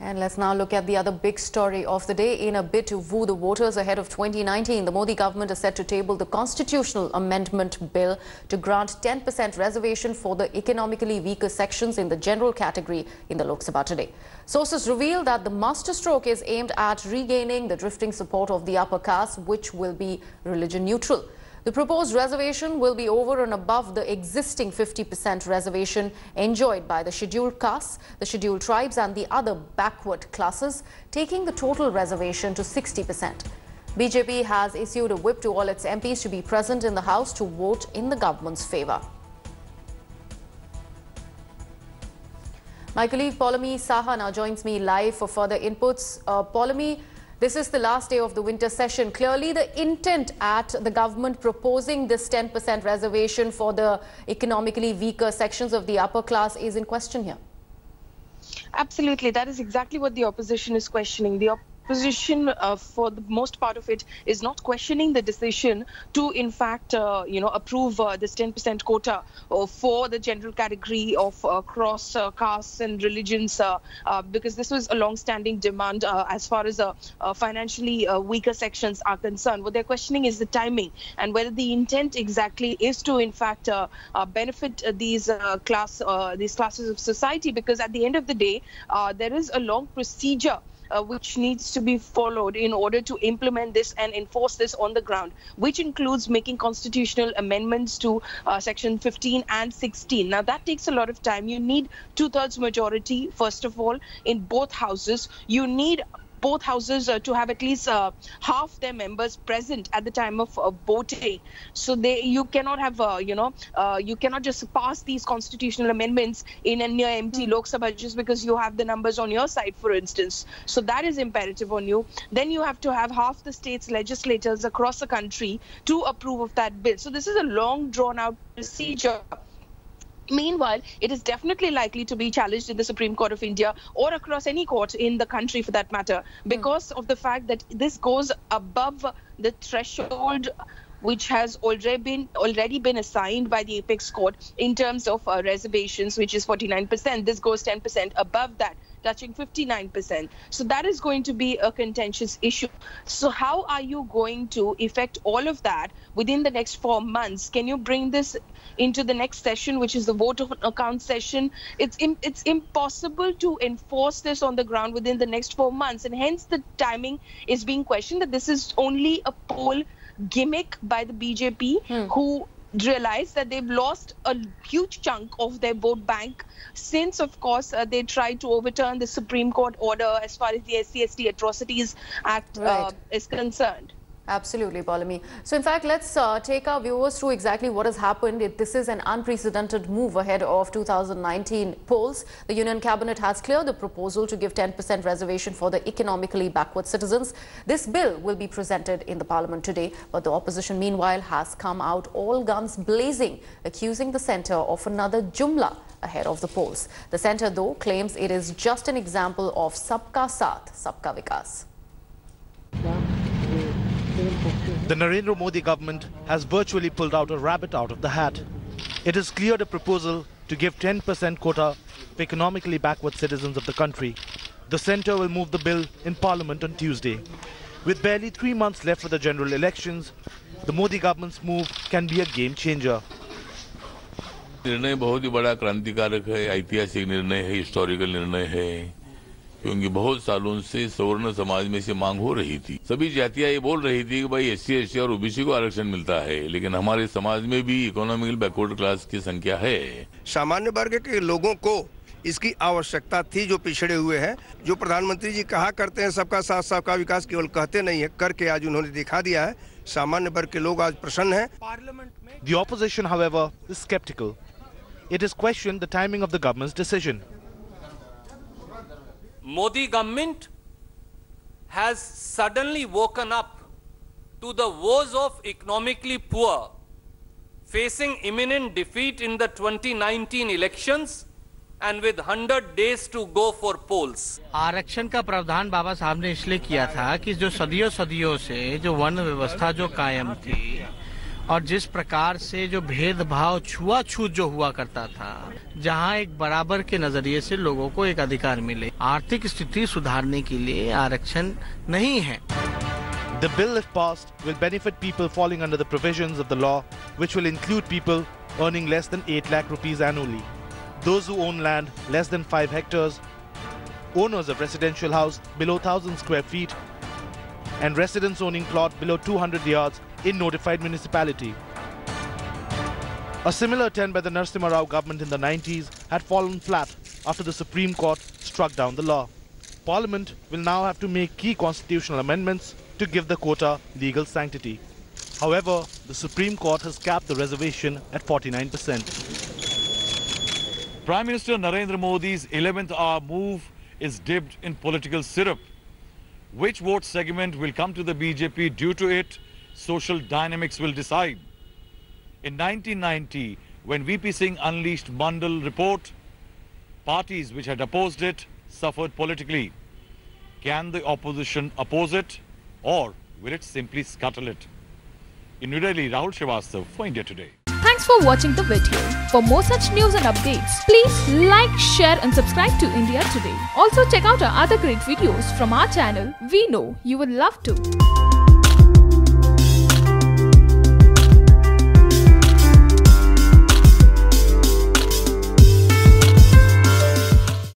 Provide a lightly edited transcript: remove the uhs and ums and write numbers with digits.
And let's now look at the other big story of the day. In a bid to woo the voters ahead of 2019, the Modi government is set to table the constitutional amendment bill to grant 10% reservation for the economically weaker sections in the general category in the Lok Sabha today. Sources reveal that the masterstroke is aimed at regaining the drifting support of the upper caste, which will be religion neutral. The proposed reservation will be over and above the existing 50% reservation enjoyed by the scheduled castes, the scheduled tribes and the other backward classes, taking the total reservation to 60%. BJP has issued a whip to all its MPs to be present in the House to vote in the government's favour. My colleague Paulami Saha now joins me live for further inputs. Paulami, this is the last day of the winter session. Clearly, the intent at the government proposing this 10% reservation for the economically weaker sections of the upper class is in question here. Absolutely. That is exactly what the opposition is questioning. The opposition, for the most part of it, is not questioning the decision to, in fact, approve this 10% quota for the general category of cross castes and religions, because this was a long-standing demand as far as financially weaker sections are concerned. What they're questioning is the timing and whether the intent exactly is to, in fact, benefit these classes of society, because at the end of the day, there is a long procedure which needs to be followed in order to implement this and enforce this on the ground, which includes making constitutional amendments to section 15 and 16. Now, that takes a lot of time. You need 2/3 majority, first of all, in both houses. You need both houses to have at least half their members present at the time of voting. So you cannot have, you cannot just pass these constitutional amendments in a near empty Lok Sabha just because you have the numbers on your side, for instance. So that is imperative on you. Then you have to have half the state's legislators across the country to approve of that bill. So this is a long drawn out procedure. Meanwhile, it is definitely likely to be challenged in the Supreme Court of India or across any court in the country for that matter, because of the fact that this goes above the threshold which has already been assigned by the Apex Court in terms of reservations, which is 49%. This goes 10% above that, touching 59%. So that is going to be a contentious issue. So how are you going to effect all of that within the next 4 months? Can you bring this into the next session, which is the vote of account session? It's impossible to enforce this on the ground within the next 4 months. And hence the timing is being questioned, that this is only a poll gimmick by the BJP, who realize that they've lost a huge chunk of their vote bank since, of course, they tried to overturn the Supreme Court order as far as the SC/ST Atrocities Act is concerned. Absolutely, Paulami. So, in fact, let's take our viewers through exactly what has happened. This is an unprecedented move ahead of 2019 polls. The Union Cabinet has cleared the proposal to give 10% reservation for the economically backward citizens. This bill will be presented in the Parliament today, but the opposition, meanwhile, has come out all guns blazing, accusing the centre of another Jumla ahead of the polls. The centre, though, claims it is just an example of Sabka Saath, Sabka Vikas. The Narendra Modi government has virtually pulled out a rabbit out of the hat. It has cleared a proposal to give 10% quota for economically backward citizens of the country. The centre will move the bill in Parliament on Tuesday. With barely 3 months left for the general elections, the Modi government's move can be a game changer. निर्णय बहुत ही बड़ा क्रांतिकारक है, ऐतिहासिक निर्णय है, historical निर्णय है, क्योंकि बहुत सालों से सवर्ण समाज में से मांग हो रही थी। सभी जातियां ये बोल रही थी कि भाई SC, ST और OBC को आरक्षण मिलता है, लेकिन हमारे समाज में भी इकोनॉमिकल बैकवर्ड क्लास की संख्या है। सामान्य वर्ग के लोगों को इसकी आवश्यकता थी, जो पिछड़े हुए हैं। जो प्रधानमंत्री जी कहा करते हैं सबका साथ सबका विकास, केवल कहते नहीं है, करके आज उन्होंने दिखा दिया है। सामान्य वर्ग के लोग आज प्रसन्न हैं। The opposition, however, is skeptical. It has questioned the timing of the government's decision. Modi government has suddenly woken up to the woes of economically poor, facing imminent defeat in the 2019 elections and with 100 days to go for polls. आरक्षण का प्रावधान बाबा साहब ने इसलिए किया था कि जो सदियों से जो वर्ण व्यवस्था जो कायम थी, और जिस प्रकार से जो भेदभाव छुआछूत जो हुआ करता था, जहां एक बराबर के नजरिए से लोगों को एक अधिकार मिले, आर्थिक स्थिति सुधारने के लिए आरक्षण नहीं है। The bill, if passed, will benefit people falling under the provisions of the law, which will include people earning less than 8 lakh rupees annually, those who own land less than 5 hectares, owners of residential house below 1,000 square feet, and residents owning plot below 200 yards in notified municipality. A similar attempt by the Narasimha Rao government in the 90s had fallen flat after the Supreme Court struck down the law. Parliament will now have to make key constitutional amendments to give the quota legal sanctity. However, the Supreme Court has capped the reservation at 49%. Prime Minister Narendra Modi's 11th hour move is dipped in political syrup. Which vote segment will come to the BJP due to it, social dynamics will decide. In 1990, when VP Singh unleashed Mandal report, parties which had opposed it suffered politically. Can the opposition oppose it, or will it simply scuttle it? In New Delhi, Rahul Srivastava for India Today. Thanks for watching the video. For more such news and updates, please like, share and subscribe to India Today. Also check out our other great videos from our channel. We know you would love to.